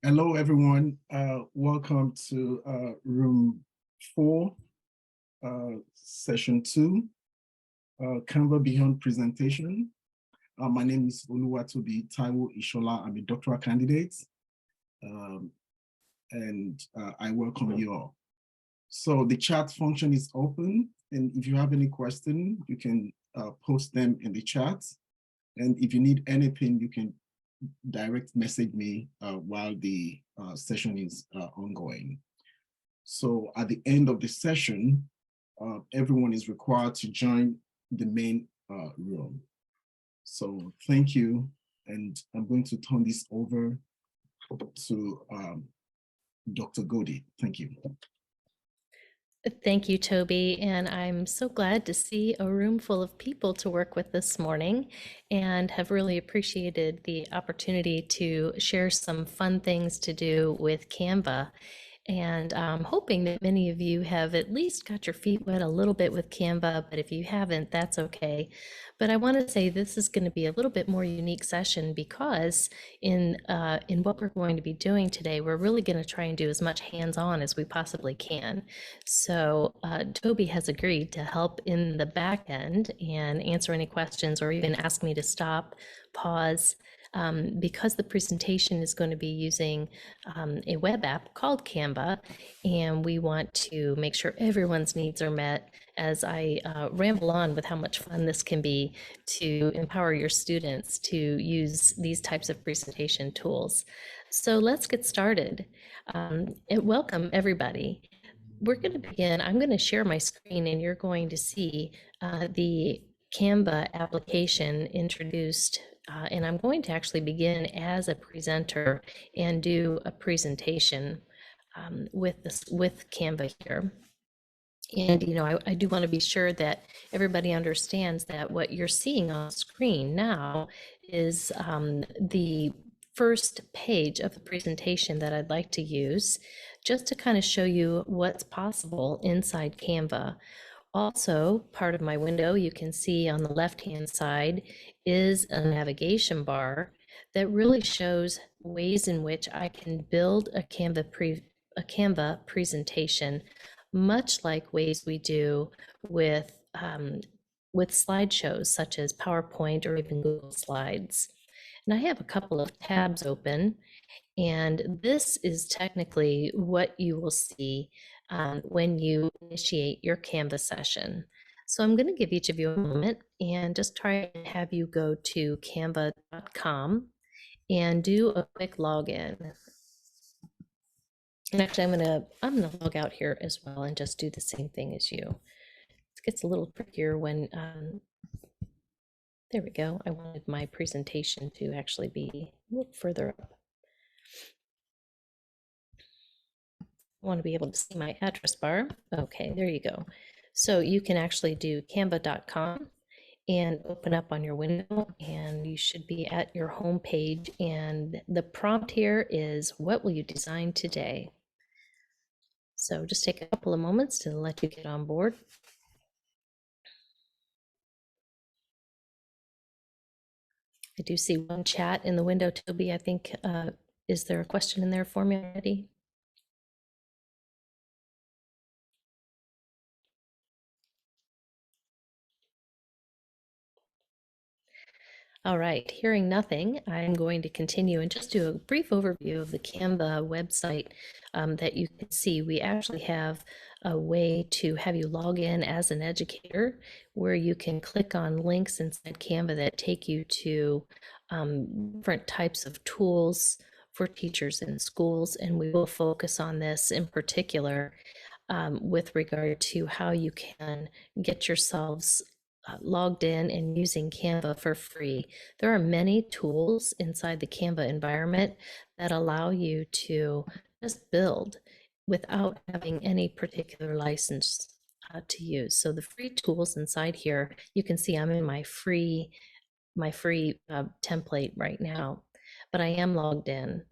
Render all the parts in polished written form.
Hello, everyone. Welcome to room 4, session 2, Canva Beyond presentation. My name is Oluwatobi Taiwo Ishola. I'm a doctoral candidate, and I welcome you all. So the chat function is open, and if you have any question, you can post them in the chat. And if you need anything, you can direct message me while the session is ongoing. So at the end of the session, everyone is required to join the main room. So thank you, and I'm going to turn this over to Dr. Goedde. Thank you. Thank you, Toby, and I'm so glad to see a room full of people to work with this morning and have really appreciated the opportunity to share some fun things to do with Canva. And I'm hoping that many of you have at least got your feet wet a little bit with Canva, but if you haven't, that's okay. But I want to say this is going to be a little bit more unique session because in what we're going to be doing today, we're really going to try and do as much hands-on as we possibly can. So Toby has agreed to help in the back end and answer any questions or even ask me to stop, pause, because the presentation is going to be using a web app called Canva, and we want to make sure everyone's needs are met as I ramble on with how much fun this can be to empower your students to use these types of presentation tools. So let's get started. And welcome, everybody. We're going to begin. I'm going to share my screen, and you're going to see the Canva application introduced, and I'm going to actually begin as a presenter and do a presentation with Canva here. And, you know, I do want to be sure that everybody understands that what you're seeing on screen now is the first page of the presentation that I'd like to use just to kind of show you what's possible inside Canva. Also, part of my window, you can see on the left-hand side is a navigation bar that really shows ways in which I can build a Canva presentation, much like ways we do with slideshows such as PowerPoint or even Google Slides. And I have a couple of tabs open, and this is technically what you will see when you initiate your Canva session. So I'm going to give each of you a moment and just try and have you go to canva.com and do a quick login. And actually, I'm gonna log out here as well and just do the same thing as you. It gets a little trickier when there we go. I wanted my presentation to actually be a little further up. I want to be able to see my address bar. Okay, there you go. So you can actually do canva.com and open up on your window, and you should be at your home page. And the prompt here is, what will you design today? So just take a couple of moments to let you get on board. I do see one chat in the window, Toby. I think, is there a question in there for me already? All right, hearing nothing, I'm going to continue and just do a brief overview of the Canva website that you can see. We actually have a way to have you log in as an educator where you can click on links inside Canva that take you to different types of tools for teachers in schools, and we will focus on this in particular with regard to how you can get yourselves logged in and using Canva for free. There are many tools inside the Canva environment that allow you to just build without having any particular license to use. So the free tools inside here, you can see I'm in my free template right now, but I am logged in.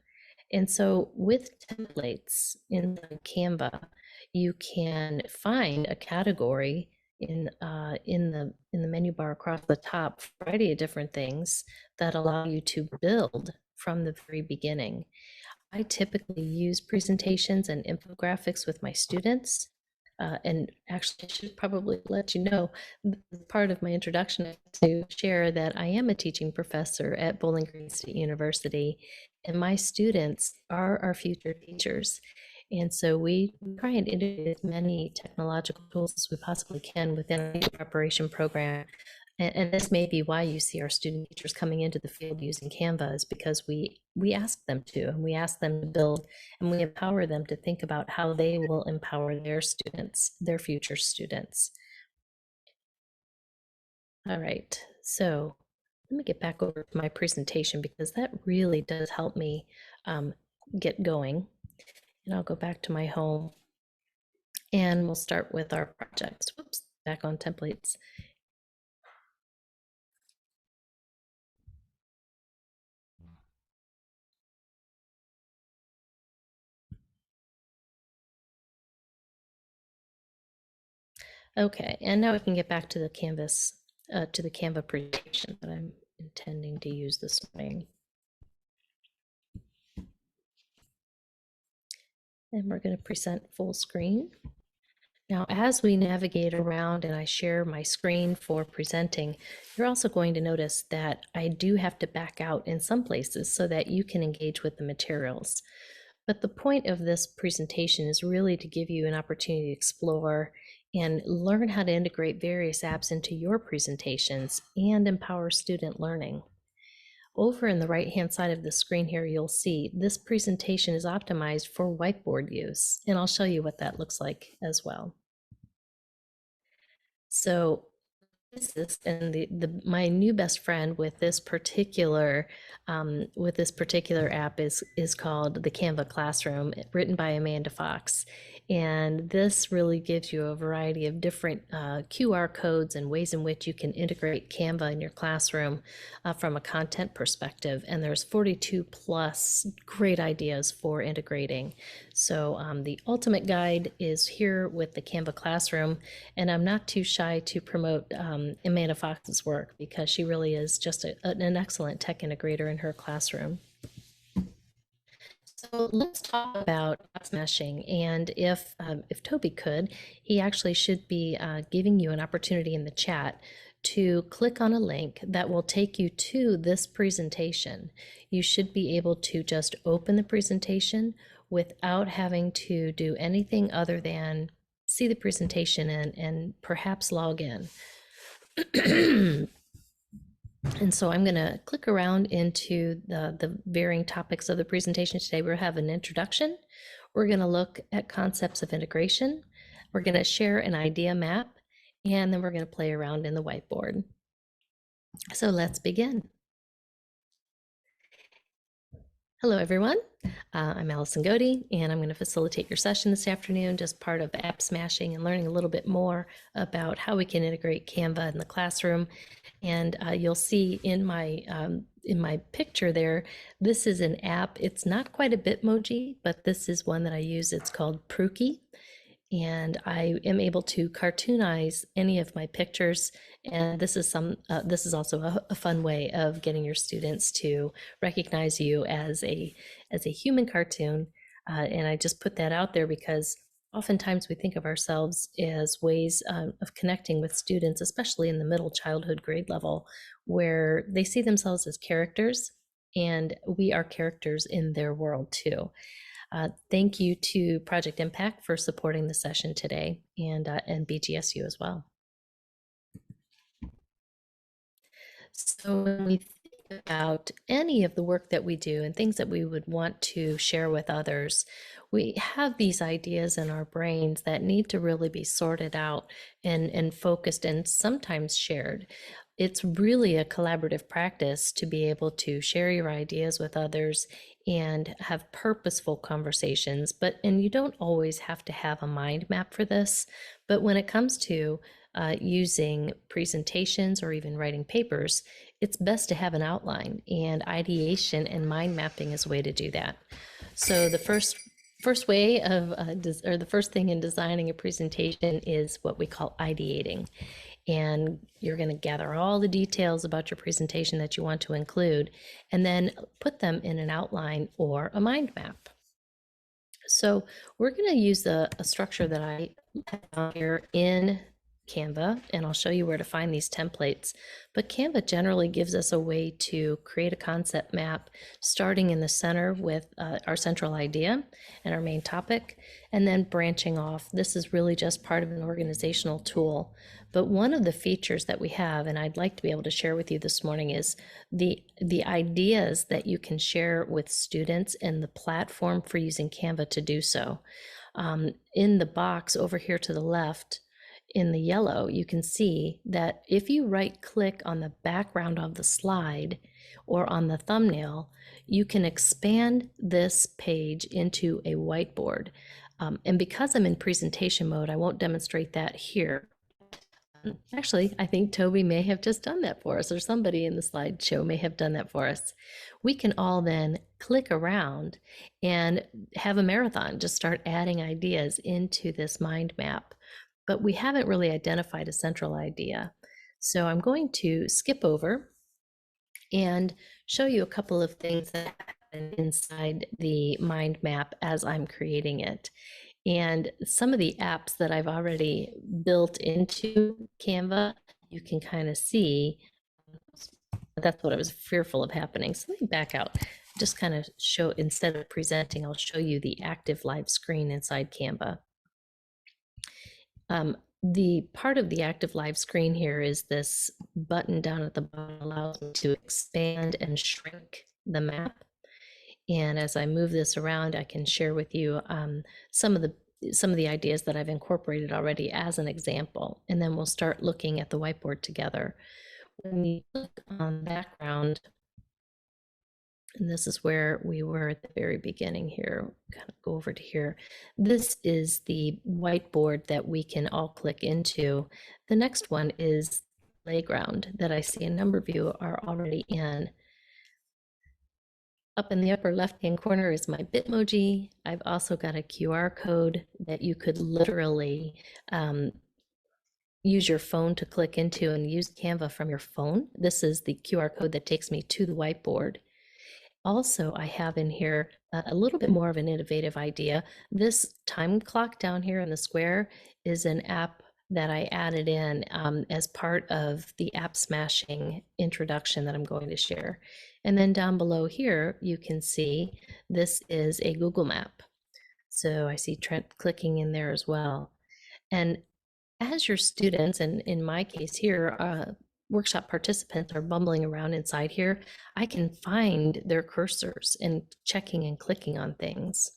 And so with templates in Canva, you can find a category in the menu bar across the top, a variety of different things that allow you to build from the very beginning. I typically use presentations and infographics with my students. And actually, I should probably let you know, part of my introduction to share that I am a teaching professor at Bowling Green State University, and my students are our future teachers. And so we try and integrate as many technological tools as we possibly can within our preparation program. And this may be why you see our student teachers coming into the field using Canva, is because we ask them to, and we ask them to build, and we empower them to think about how they will empower their students, their future students. All right, so let me get back over to my presentation because that really does help me get going. And I'll go back to my home and we'll start with our projects. Whoops, back on templates. Okay, and now we can get back to the Canvas, to the Canva presentation that I'm intending to use this morning. And we're going to present full screen. Now, as we navigate around and I share my screen for presenting, you're also going to notice that I do have to back out in some places so that you can engage with the materials. But the point of this presentation is really to give you an opportunity to explore and learn how to integrate various apps into your presentations and empower student learning. Over in the right-hand side of the screen here, you'll see this presentation is optimized for whiteboard use, and I'll show you what that looks like as well. So this and my new best friend with this particular app is called the Canva Classroom, written by Amanda Fox. And this really gives you a variety of different QR codes and ways in which you can integrate Canva in your classroom from a content perspective. And there's 42 plus great ideas for integrating. So the ultimate guide is here with the Canva Classroom. And I'm not too shy to promote Amanda Fox's work because she really is just an excellent tech integrator in her classroom. So let's talk about smashing, and if Toby could, he actually should be giving you an opportunity in the chat to click on a link that will take you to this presentation. You should be able to just open the presentation without having to do anything other than see the presentation and perhaps log in. And so I'm going to click around into the varying topics of the presentation today. We'll have an introduction. We're going to look at concepts of integration. We're going to share an idea map, and then we're going to play around in the whiteboard. So let's begin. Hello, everyone. I'm Allison Goedde, and I'm going to facilitate your session this afternoon, just part of app smashing and learning a little bit more about how we can integrate Canva in the classroom. And you'll see in my picture there, this is an app. It's not quite a Bitmoji, but this is one that I use. It's called PreK. And I am able to cartoonize any of my pictures. And this is also a fun way of getting your students to recognize you as a human cartoon. And I just put that out there because oftentimes we think of ourselves as ways of connecting with students, especially in the middle childhood grade level, where they see themselves as characters, and we are characters in their world too. Thank you to Project Impact for supporting the session today, and BGSU as well. So when we think about any of the work that we do and things that we would want to share with others, we have these ideas in our brains that need to really be sorted out and focused and sometimes shared. It's really a collaborative practice to be able to share your ideas with others and have purposeful conversations, and you don't always have to have a mind map for this, but when it comes to using presentations or even writing papers, it's best to have an outline, and ideation and mind mapping is a way to do that. So the first way of, or the first thing in designing a presentation is what we call ideating. and you're going to gather all the details about your presentation that you want to include, and then put them in an outline or a mind map. So we're going to use a structure that I have here in Canva, and I'll show you where to find these templates. But Canva generally gives us a way to create a concept map, starting in the center with our central idea and our main topic, and then branching off. This is really just part of an organizational tool. But one of the features that we have, and I'd like to be able to share with you this morning, is the ideas that you can share with students and the platform for using Canva to do so. In the box over here to the left, in the yellow, you can see that if you right click on the background of the slide or on the thumbnail, you can expand this page into a whiteboard. And because I'm in presentation mode, I won't demonstrate that here. Actually, I think Toby may have just done that for us, or somebody in the slideshow may have done that for us. We can all then click around and have a marathon, just start adding ideas into this mind map. But we haven't really identified a central idea. So I'm going to skip over and show you a couple of things that happen inside the mind map as I'm creating it. And some of the apps that I've already built into Canva, you can kind of see. That's what I was fearful of happening. So let me back out, just kind of show, instead of presenting, I'll show you the active live screen inside Canva. The part of the active live screen here is this button down at the bottom allows me to expand and shrink the map. And as I move this around, I can share with you some of the ideas that I've incorporated already as an example. And then we'll start looking at the whiteboard together. When you click on background, and this is where we were at the very beginning here, kind of go over to here. This is the whiteboard that we can all click into. The next one is playground that I see a number of you are already in. Up in the upper left-hand corner is my Bitmoji. I've also got a QR code that you could literally use your phone to click into and use Canva from your phone. This is the QR code that takes me to the whiteboard. Also, I have in here a little bit more of an innovative idea. This time clock down here in the square is an app that I added in as part of the app smashing introduction that I'm going to share. And then down below here, you can see this is a Google map. So I see Trent clicking in there as well. And as your students, and in my case here, workshop participants are bumbling around inside here, I can find their cursors and checking and clicking on things.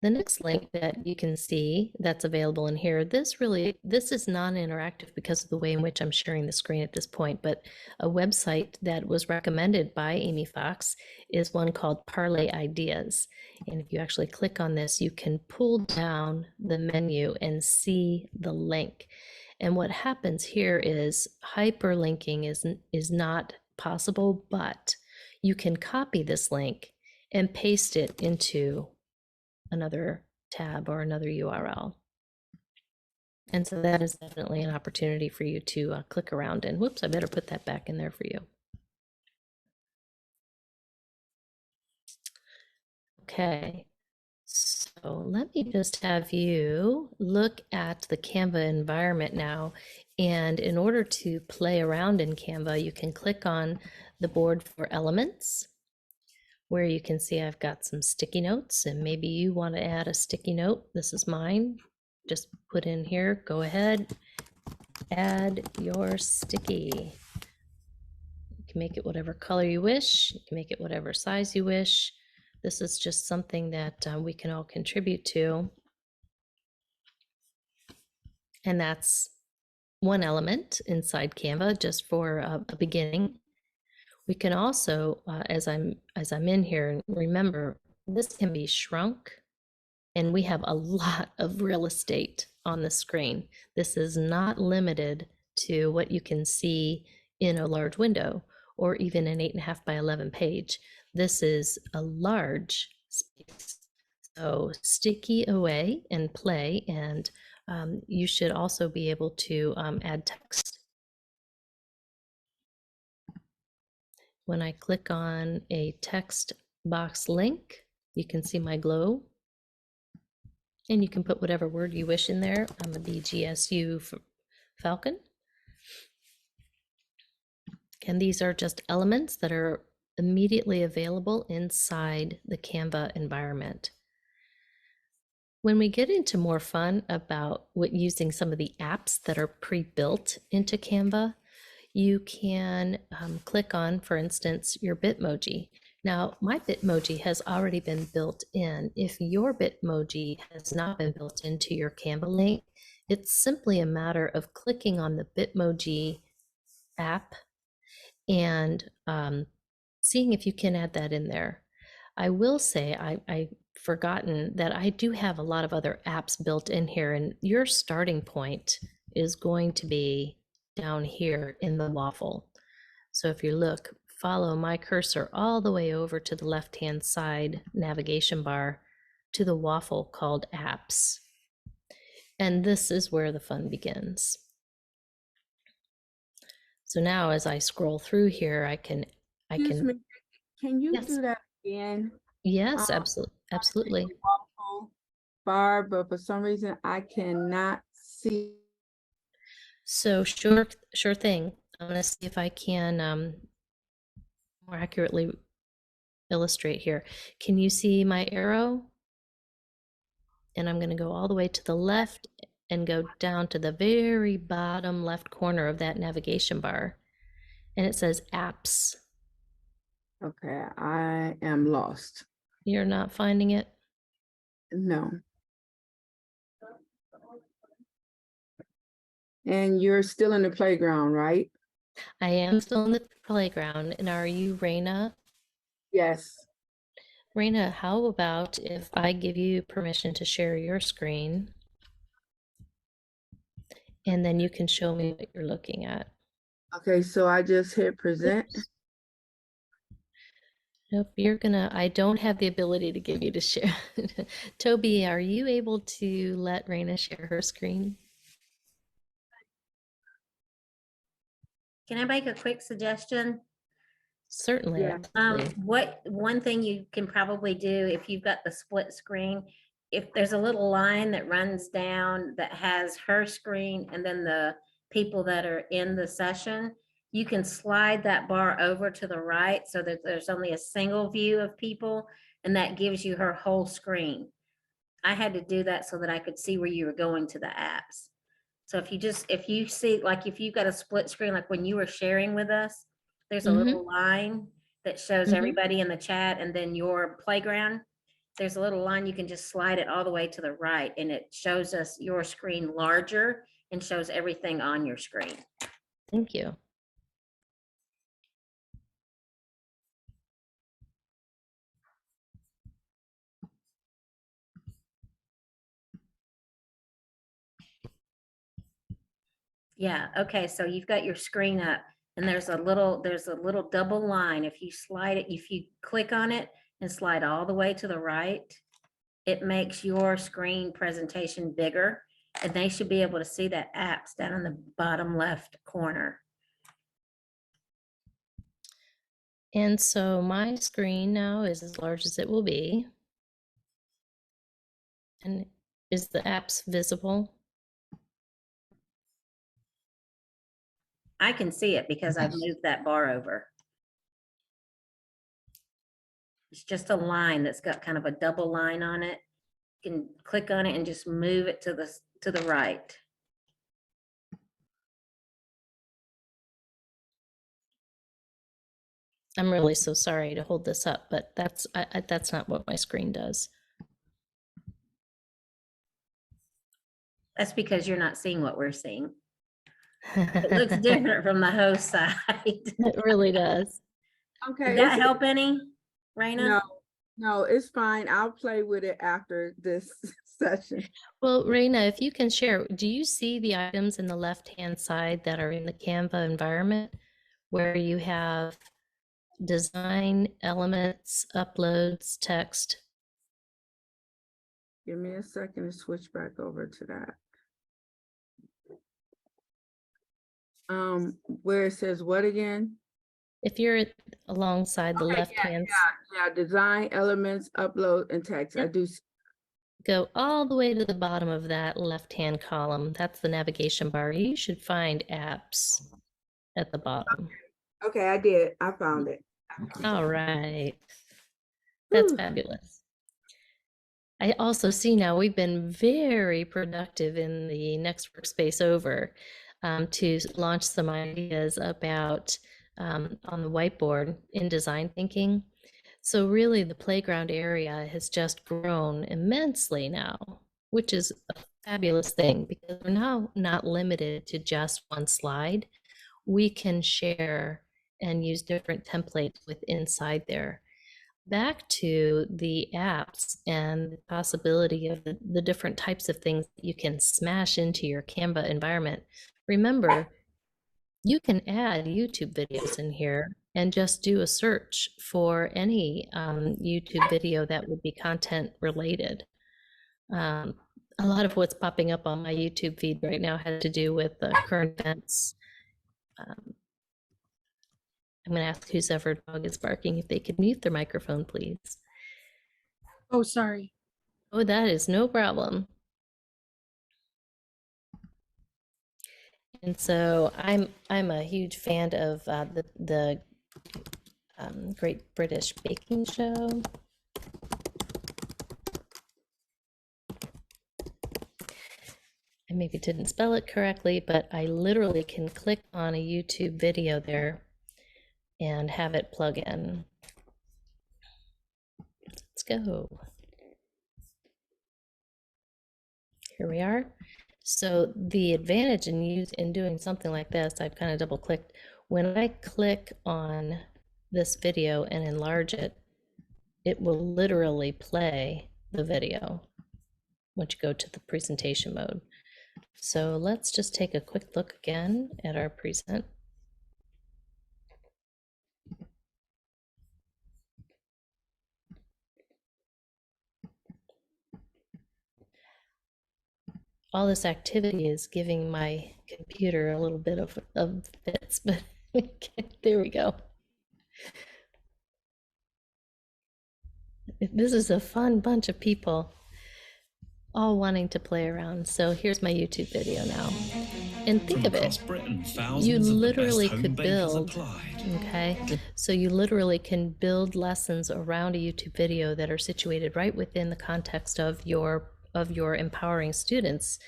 The next link that you can see that's available in here, this is non-interactive because of the way in which I'm sharing the screen at this point, but a website that was recommended by Amy Fox is one called Parlay Ideas. And if you actually click on this, you can pull down the menu and see the link. And what happens here is hyperlinking is not possible, but you can copy this link and paste it into another tab or another URL. And so that is definitely an opportunity for you to click around, and whoops, I better put that back in there for you. Okay, so let me just have you look at the Canva environment now. And in order to play around in Canva, you can click on the board for elements, where you can see I've got some sticky notes, and maybe you want to add a sticky note. This is mine. Just put in here, go ahead, add your sticky. You can make it whatever color you wish. You can make it whatever size you wish. This is just something that we can all contribute to. And that's one element inside Canva just for a beginning. We can also, as I'm in here, remember this can be shrunk, and we have a lot of real estate on the screen. This is not limited to what you can see in a large window or even an 8.5 by 11 page. This is a large space. So sticky away and play, and you should also be able to add text. When I click on a text box link, you can see my glow. And you can put whatever word you wish in there. I'm a BGSU Falcon. And these are just elements that are immediately available inside the Canva environment. When we get into more fun about using some of the apps that are pre-built into Canva, you can click on, for instance, your Bitmoji. Now, my Bitmoji has already been built in. If your Bitmoji has not been built into your Canva link, it's simply a matter of clicking on the Bitmoji app and seeing if you can add that in there. I will say I've forgotten that I do have a lot of other apps built in here, and your starting point is going to be down here in the waffle. So if you look, follow my cursor all the way over to the left-hand side navigation bar to the waffle called Apps. And this is where the fun begins. So now as I scroll through here, I can Excuse me, can you Yes. do that again? Yes, absolutely. Waffle bar, but for some reason I cannot see. So sure thing. I'm gonna see if I can more accurately illustrate here. Can you see my arrow? And I'm gonna go all the way to the left and go down to the very bottom left corner of that navigation bar. And it says apps. Okay, I am lost. You're not finding it? No. And you're still in the playground, right? I am still in the playground. And are you Raina? Yes. Raina, how about if I give you permission to share your screen, and then you can show me what you're looking at? Okay, so I just hit present. Oops. Nope, I don't have the ability to give you to share. Toby, are you able to let Raina share her screen? Can I make a quick suggestion? Certainly. Yeah. Absolutely. One thing you can probably do if you've got the split screen, if there's a little line that runs down that has her screen and then the people that are in the session, you can slide that bar over to the right so that there's only a single view of people, and that gives you her whole screen. I had to do that so that I could see where you were going to the apps. So if you see, like if you've got a split screen, like when you were sharing with us, there's a little line that shows everybody in the chat and then your playground. There's a little line, you can just slide it all the way to the right and it shows us your screen larger and shows everything on your screen. Thank you. Yeah, okay, so you've got your screen up and there's a little double line. If you slide it, if you click on it and slide all the way to the right, it makes your screen presentation bigger, and they should be able to see that apps down in the bottom left corner. And so my screen now is as large as it will be. And is the apps visible? I can see it because I've moved that bar over. It's just a line that's got kind of a double line on it. You can click on it and just move it to the right. I'm really so sorry to hold this up, but that's not what my screen does. That's because you're not seeing what we're seeing. It looks different from the host side. It really does. Okay. Did that help any, Raina? No, it's fine. I'll play with it after this session. Well, Raina, if you can share, do you see the items in the left-hand side that are in the Canva environment where you have design, elements, uploads, text? Give me a second to switch back over to that. Where it says what again? If you're alongside the Okay, left yeah, hand, yeah, design elements, upload and text. I Yep. do. go all the way to the bottom of that left hand column. That's the navigation bar. You should find apps at the bottom. Okay, I did. I found it. All right. That's Whew. fabulous. I also see now we've been very productive in the next workspace over to launch some ideas about on the whiteboard in design thinking. So really the playground area has just grown immensely now, which is a fabulous thing because we're now not limited to just one slide. We can share and use different templates with inside there. Back to the apps and the possibility of the different types of things that you can smash into your Canva environment. Remember, you can add YouTube videos in here and just do a search for any YouTube video that would be content related. A lot of what's popping up on my YouTube feed right now has to do with current events. I'm going to ask whose ever dog is barking if they could mute their microphone, please. Oh, sorry. Oh, that is no problem. And so I'm a huge fan of the Great British Baking Show. I maybe didn't spell it correctly, but I literally can click on a YouTube video there and have it plug in. Let's go. Here we are. So the advantage in doing something like this, I've kind of double clicked. When I click on this video and enlarge it, it will literally play the video once you go to the presentation mode. So let's just take a quick look again at our present. All this activity is giving my computer a little bit of fits, but there we go. This is a fun bunch of people all wanting to play around. So here's my YouTube video now. And think of it, you literally could build, okay? So you literally can build lessons around a YouTube video that are situated right within the context of your empowering students.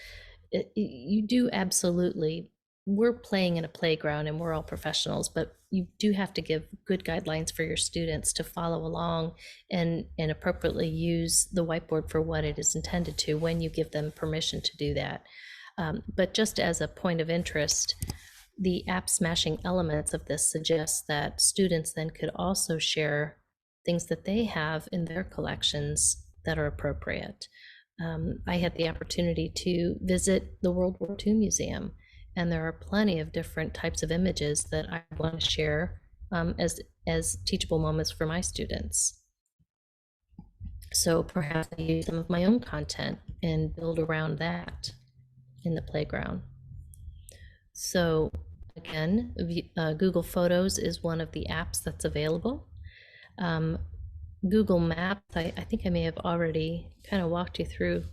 You do absolutely, we're playing in a playground and we're all professionals, but you do have to give good guidelines for your students to follow along and appropriately use the whiteboard for what it is intended to when you give them permission to do that. But just as a point of interest, the app smashing elements of this suggests that students then could also share things that they have in their collections that are appropriate. I had the opportunity to visit the World War II Museum, and there are plenty of different types of images that I want to share as teachable moments for my students. So perhaps I use some of my own content and build around that in the playground. So again, Google Photos is one of the apps that's available. Google Maps, I think I may have already kind of walked you through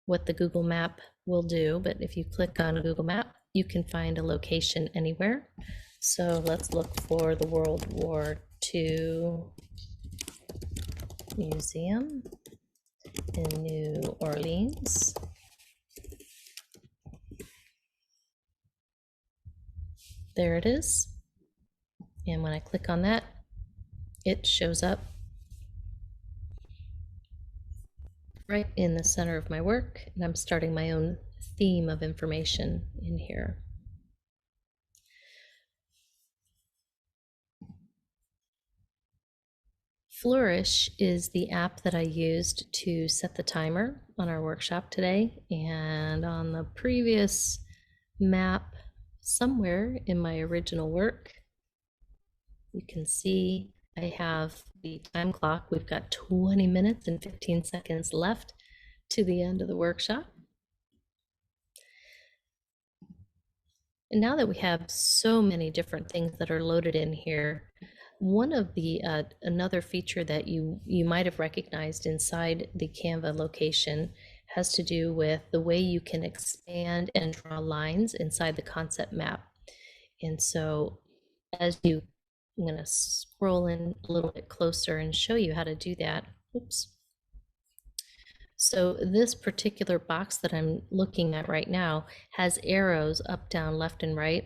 what the Google Map will do, but if you click on a Google Map, you can find a location anywhere. So let's look for the World War II Museum in New Orleans. There it is. And when I click on that, it shows up right in the center of my work, and I'm starting my own theme of information in here. Flourish is the app that I used to set the timer on our workshop today, and on the previous map somewhere in my original work, you can see I have the time clock. We've got 20 minutes and 15 seconds left to the end of the workshop. And now that we have so many different things that are loaded in here, one of the another feature that you might have recognized inside the Canva location has to do with the way you can expand and draw lines inside the concept map. And so as you, I'm going to scroll in a little bit closer and show you how to do that. Oops. So this particular box that I'm looking at right now has arrows up, down, left, and right.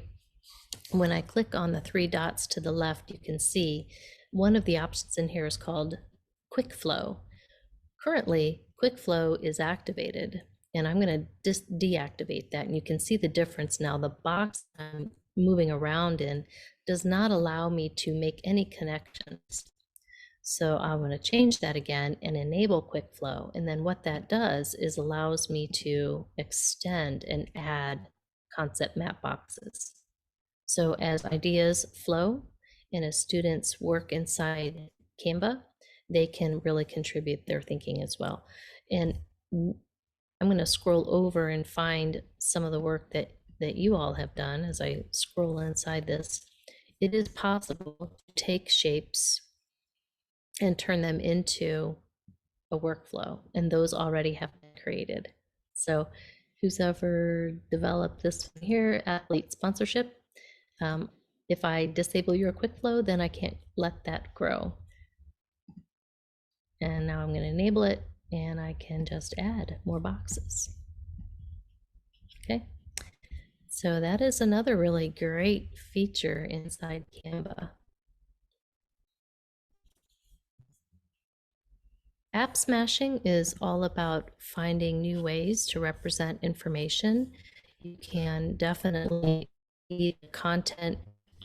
When I click on the 3 dots to the left, you can see one of the options in here is called Quick Flow. Currently, Quick Flow is activated, and I'm going to deactivate that. And you can see the difference now. The box I'm moving around in does not allow me to make any connections. So I'm going to change that again and enable Quick Flow. And then what that does is allows me to extend and add concept map boxes. So as ideas flow and as students work inside Canva, they can really contribute their thinking as well. And I'm going to scroll over and find some of the work that you all have done. As I scroll inside this, it is possible to take shapes and turn them into a workflow, and those already have been created. So who's ever developed this one here, athlete sponsorship, if I disable your quick flow, then I can't let that grow. And now I'm going to enable it, and I can just add more boxes. Okay, so that is another really great feature inside Canva. App smashing is all about finding new ways to represent information. You can definitely see the content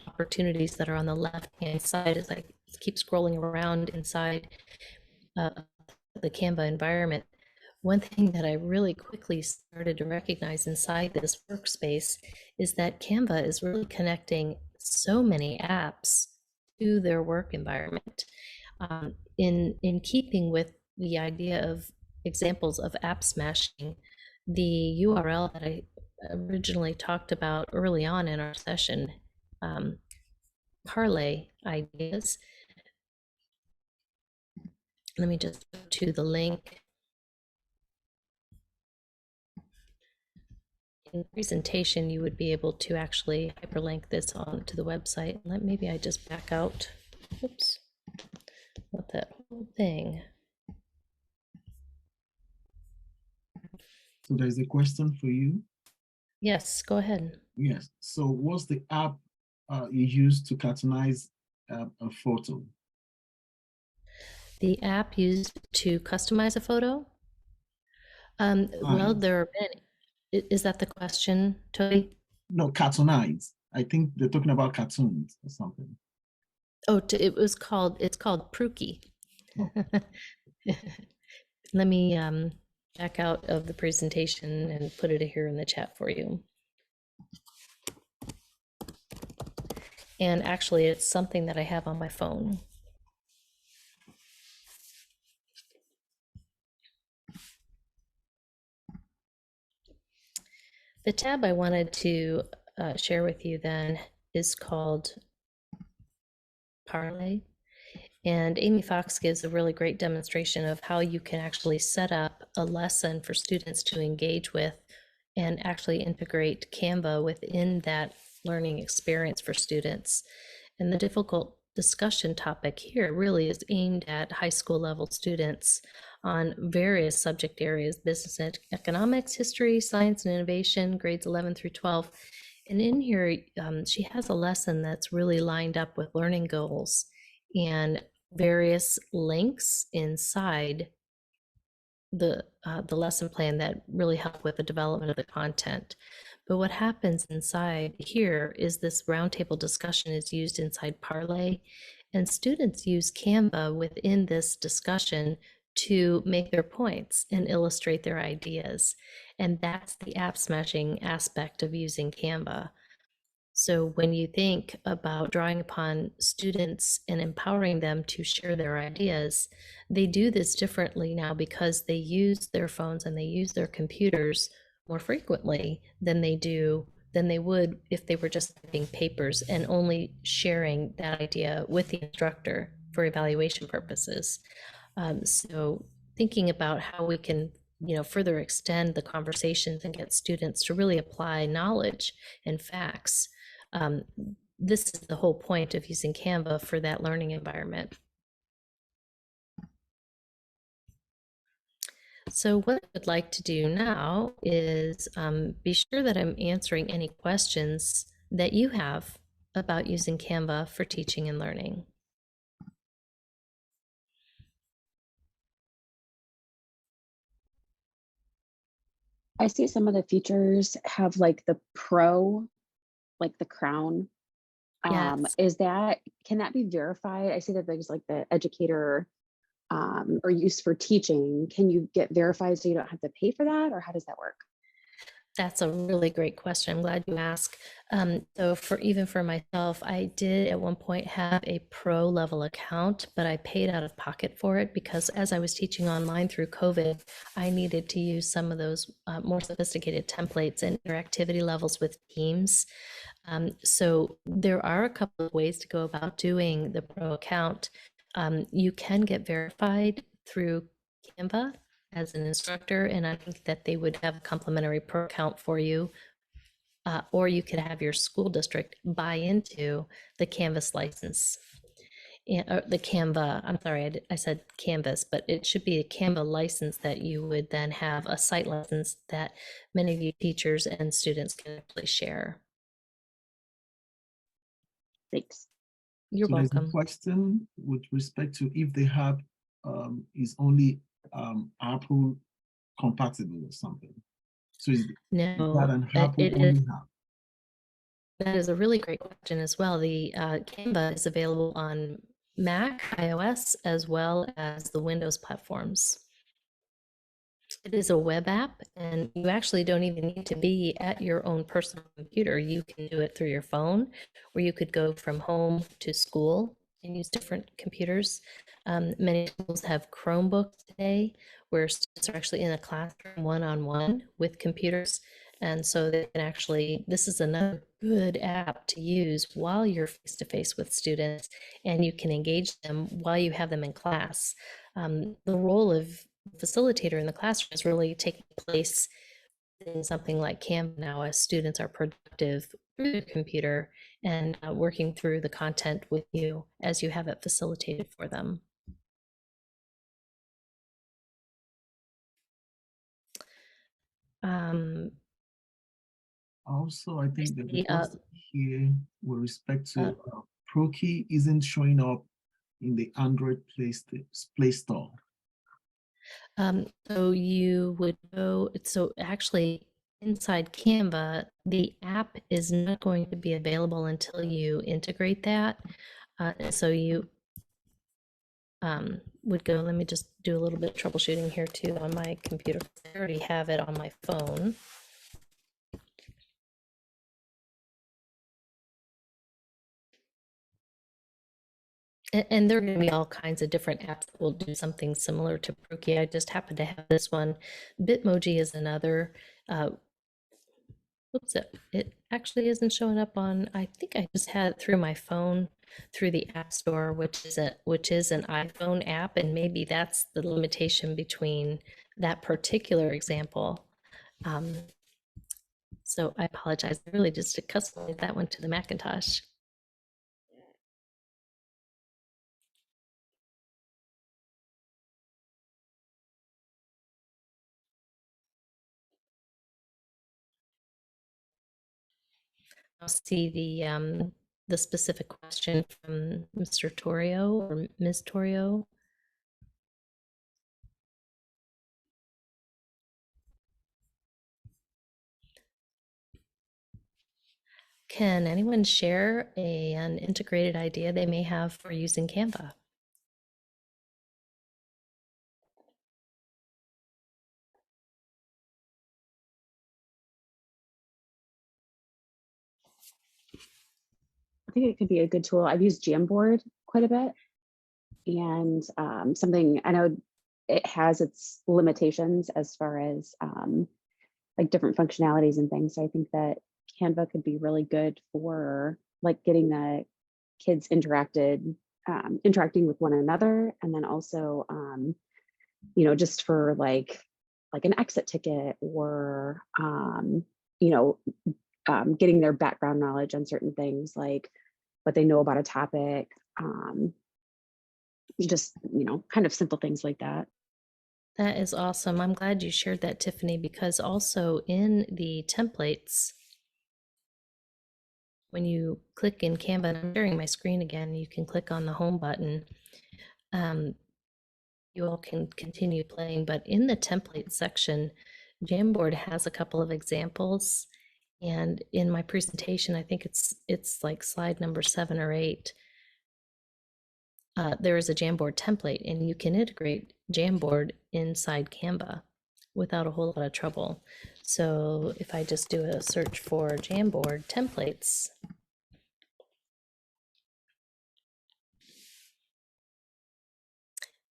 opportunities that are on the left-hand side as I keep scrolling around inside the Canva environment. One thing that I really quickly started to recognize inside this workspace is that Canva is really connecting so many apps to their work environment. In keeping with the idea of examples of app smashing, the URL that I originally talked about early on in our session, Parlay ideas. Let me just go to the link. In the presentation, you would be able to actually hyperlink this onto the website. Maybe I just back out. Oops. What that whole thing. So there's a question for you. Yes, go ahead. Yes. So what's the app you use to cartoonize a photo? The app used to customize a photo? Well, there are many. Is that the question, Toby? No, cartoonize. I think they're talking about cartoons or something. Oh, it's called PreK. Oh. Let me back out of the presentation and put it here in the chat for you. And actually, it's something that I have on my phone. The tab I wanted to share with you then is called Parlay. And Amy Fox gives a really great demonstration of how you can actually set up a lesson for students to engage with and actually integrate Canva within that learning experience for students. And the difficult discussion topic here really is aimed at high school level students on various subject areas: business and economics, history, science and innovation, grades 11 through 12. And in here, she has a lesson that's really lined up with learning goals and various links inside the lesson plan that really help with the development of the content. But what happens inside here is this roundtable discussion is used inside Parlay, and students use Canva within this discussion to make their points and illustrate their ideas. And that's the app smashing aspect of using Canva. So when you think about drawing upon students and empowering them to share their ideas, they do this differently now because they use their phones and they use their computers more frequently than they do than they would if they were just typing papers and only sharing that idea with the instructor for evaluation purposes. So thinking about how we can, further extend the conversations and get students to really apply knowledge and facts. This is the whole point of using Canva for that learning environment. So what I would like to do now is be sure that I'm answering any questions that you have about using Canva for teaching and learning. I see some of the features have like the pro, like the crown. Yes. Can that be verified? I see that there's like the educator or use for teaching. Can you get verified so you don't have to pay for that, or how does that work? That's a really great question. I'm glad you asked. So even for myself, I did at one point have a pro level account, but I paid out of pocket for it because as I was teaching online through COVID, I needed to use some of those more sophisticated templates and interactivity levels with teams. So there are a couple of ways to go about doing the pro account. You can get verified through Canva as an instructor, and I think that they would have a complimentary pro account for you, or you could have your school district buy into the Canvas license. The Canva, I'm sorry, I said Canvas, but it should be a Canva license that you would then have a site license that many of you teachers and students can actually share. Thanks. You're So there's welcome. a question with respect to if they have is only Apple compatible or something. So is No, that an Apple it only is. app? That is a really great question as well. The Canva is available on Mac, iOS, as well as the Windows platforms. It is a web app, and you actually don't even need to be at your own personal computer. You can do it through your phone, or you could go from home to school and use different computers. Many schools have Chromebooks today, where students are actually in a classroom one-on-one with computers. And so they can actually, this is another good app to use while you're face-to-face with students, and you can engage them while you have them in class. The role of facilitator in the classroom is really taking place in something like Canva now, as students are productive through the computer and working through the content with you as you have it facilitated for them. Also, I think that the the, question here with respect to PreK isn't showing up in the Android Play Store. So you would go, so actually inside Canva, the app is not going to be available until you integrate that. So you would go, let me just do a little bit of troubleshooting here too on my computer. I already have it on my phone. And there are going to be all kinds of different apps that will do something similar to PreK. I just happen to have this one. Bitmoji is another. Oops, it actually isn't showing up on, I think I just had it through my phone through the App Store, which is an iPhone app, and maybe that's the limitation between that particular example. So I apologize. I really just customized that one to the Macintosh. I'll see the specific question from Mr. Torrio or Ms. Torrio. Can anyone share an integrated idea they may have for using Canva? I think it could be a good tool. I've used Jamboard quite a bit, and something I know it has its limitations as far as like different functionalities and things. So I think that Canva could be really good for like getting the kids interacting with one another, and then also, just for like an exit ticket, or getting their background knowledge on certain things, like what they know about a topic, just kind of simple things like that. That is awesome. I'm glad you shared that, Tiffany, because also in the templates, when you click in Canva, and I'm sharing my screen again, you can click on the home button. You all can continue playing, but in the template section, Jamboard has a couple of examples. And in my presentation, I think it's like slide number 7 or 8. There is a Jamboard template, and you can integrate Jamboard inside Canva without a whole lot of trouble. So if I just do a search for Jamboard templates,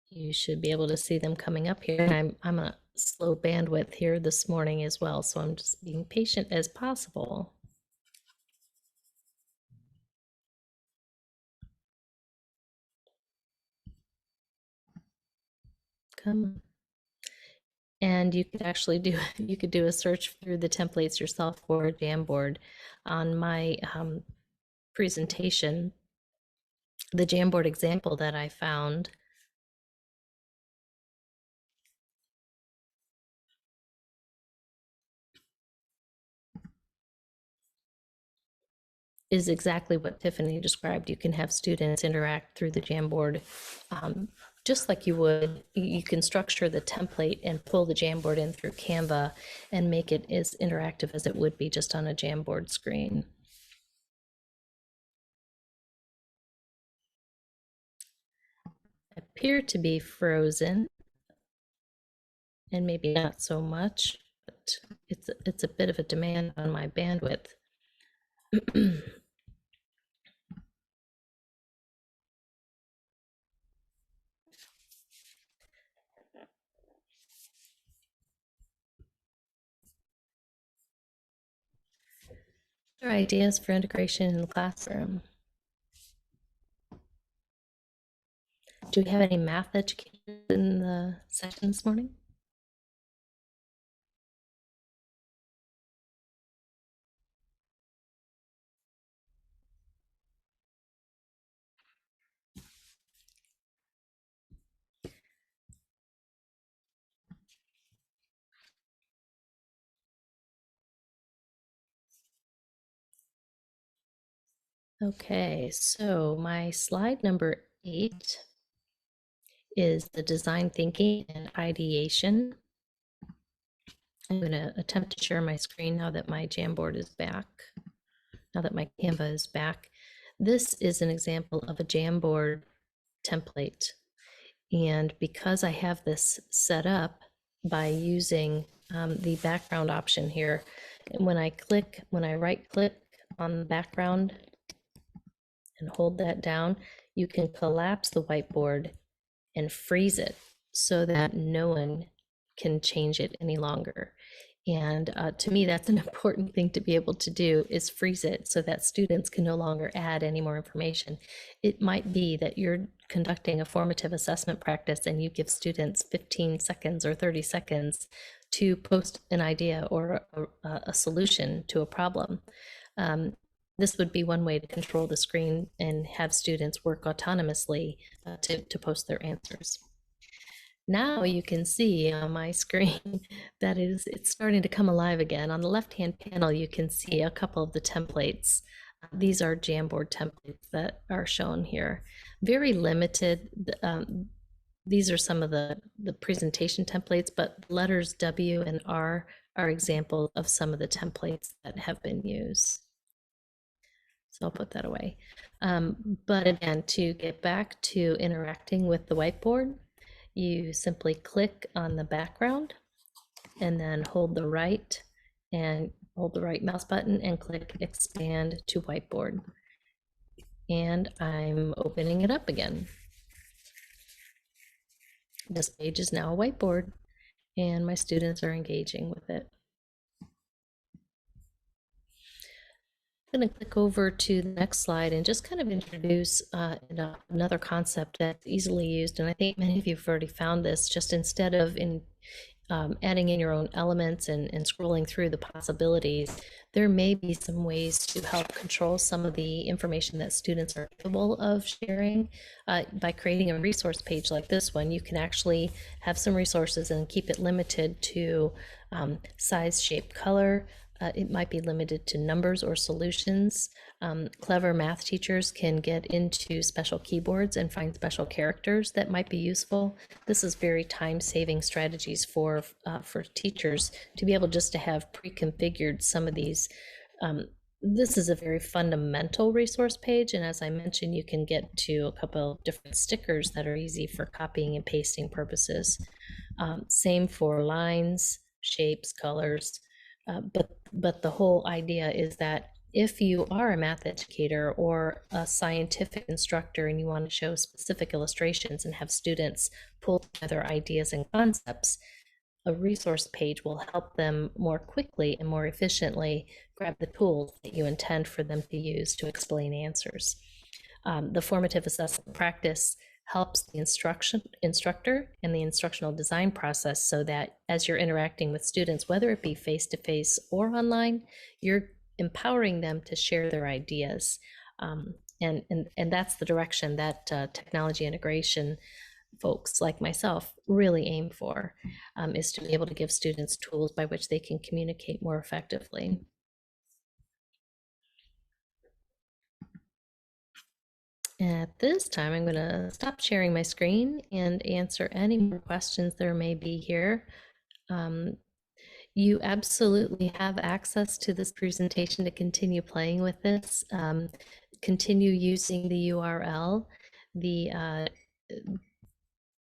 you should be able to see them coming up here. And I'm a slow bandwidth here this morning as well, so I'm just being patient as possible. Come on. And you could actually do a search through the templates yourself for Jamboard. On my presentation, the Jamboard example that I found is exactly what Tiffany described. You can have students interact through the Jamboard just like you would. You can structure the template and pull the Jamboard in through Canva and make it as interactive as it would be just on a Jamboard screen. Appear to be frozen, and maybe not so much, but it's a bit of a demand on my bandwidth. Other ideas for integration in the classroom? Do we have any math educators in the session this morning? Okay, so my slide number 8 is the design thinking and ideation. I'm going to attempt to share my screen now that my Jamboard is back, now that my Canva is back. This is an example of a Jamboard template. And because I have this set up by using the background option here, and when I right click on the background and hold that down, you can collapse the whiteboard and freeze it so that no one can change it any longer. And to me, that's an important thing to be able to do, is freeze it so that students can no longer add any more information. It might be that you're conducting a formative assessment practice and you give students 15 seconds or 30 seconds to post an idea or a solution to a problem. This would be one way to control the screen and have students work autonomously to post their answers. Now you can see on my screen that it's starting to come alive again. On the left-hand panel, you can see a couple of the templates. These are Jamboard templates that are shown here. Very limited. These are some of the presentation templates, but letters W and R are examples of some of the templates that have been used. So I'll put that away. But again, to get back to interacting with the whiteboard, you simply click on the background and then hold the right mouse button and click expand to whiteboard. And I'm opening it up again. This page is now a whiteboard and my students are engaging with it. I'm going to click over to the next slide and just kind of introduce another concept that's easily used. And I think many of you have already found this, just instead of adding in your own elements and scrolling through the possibilities, there may be some ways to help control some of the information that students are capable of sharing. By creating a resource page like this one, you can actually have some resources and keep it limited to size, shape, color. It might be limited to numbers or solutions. Clever math teachers can get into special keyboards and find special characters that might be useful. This is very time-saving strategies for teachers to be able just to have pre-configured some of these. This is a very fundamental resource page, and as I mentioned, you can get to a couple of different stickers that are easy for copying and pasting purposes. Same for lines, shapes, colors. But the whole idea is that if you are a math educator or a scientific instructor and you want to show specific illustrations and have students pull together ideas and concepts, a resource page will help them more quickly and more efficiently grab the tools that you intend for them to use to explain answers. The formative assessment practice helps the instructor and the instructional design process so that as you're interacting with students, whether it be face-to-face or online, you're empowering them to share their ideas. And that's the direction that technology integration folks like myself really aim for, is to be able to give students tools by which they can communicate more effectively. At this time, I'm going to stop sharing my screen and answer any more questions there may be here. You absolutely have access to this presentation to continue playing with this. Continue using the URL. The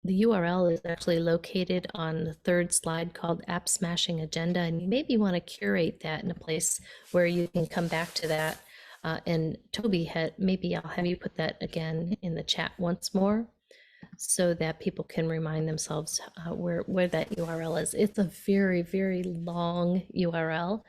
URL is actually located on the third slide called App Smashing Agenda, and you maybe want to curate that in a place where you can come back to that. And Toby, maybe I'll have you put that again in the chat once more so that people can remind themselves where that URL is. It's a very, very long URL.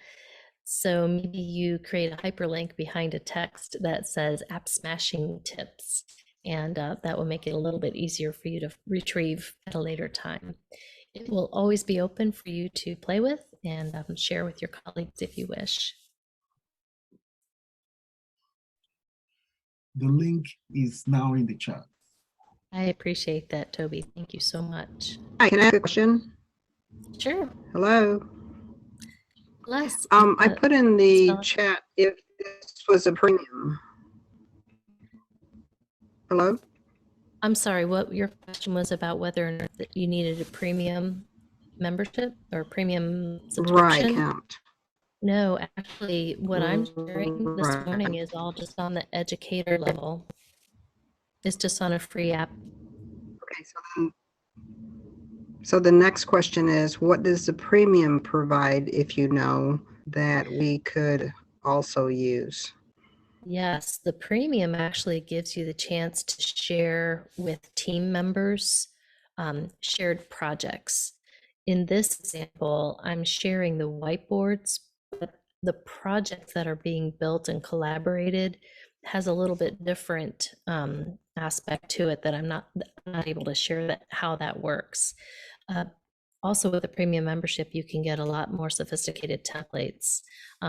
So maybe you create a hyperlink behind a text that says App Smashing Tips, and that will make it a little bit easier for you to retrieve at a later time. It will always be open for you to play with and share with your colleagues if you wish. The link is now in the chat. I appreciate that, Toby. Thank you so much. Hi, can I ask a question? Sure. Hello. Les, I put in the Stella. chat if this was a premium. Hello? I'm sorry, what your question was about whether or not that you needed a premium membership or premium subscription? Right, count. No, actually, what I'm sharing this Right. morning is all just on the educator level. It's just on a free app. Okay, so the next question is, what does the premium provide, if you know, that we could also use? Yes, the premium actually gives you the chance to share with team members shared projects. In this example, I'm sharing the whiteboards, but the projects that are being built and collaborated has a little bit different aspect to it that I'm not able to share how that works. Also, with a premium membership, you can get a lot more sophisticated templates.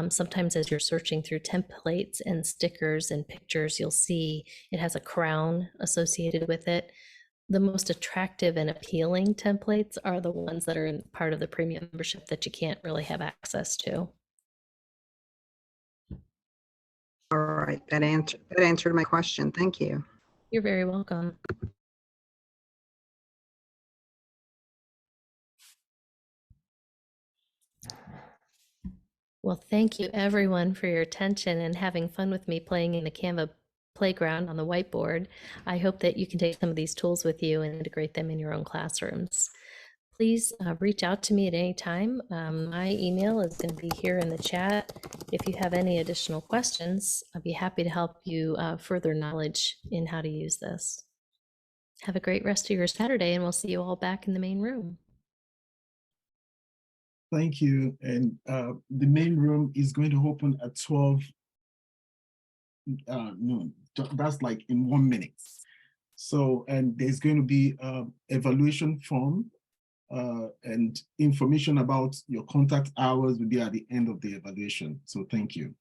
Sometimes as you're searching through templates and stickers and pictures, you'll see it has a crown associated with it. The most attractive and appealing templates are the ones that are in part of the premium membership that you can't really have access to. All right, that answered my question. Thank you. You're very welcome. Well, thank you everyone for your attention and having fun with me playing in the Canva playground on the whiteboard. I hope that you can take some of these tools with you and integrate them in your own classrooms. Please reach out to me at any time. My email is going to be here in the chat. If you have any additional questions, I'd be happy to help you further knowledge in how to use this. Have a great rest of your Saturday, and we'll see you all back in the main room. Thank you. And the main room is going to open at 12 noon. That's like in 1 minute. So, and there's going to be evaluation form and information about your contact hours will be at the end of the evaluation. So thank you.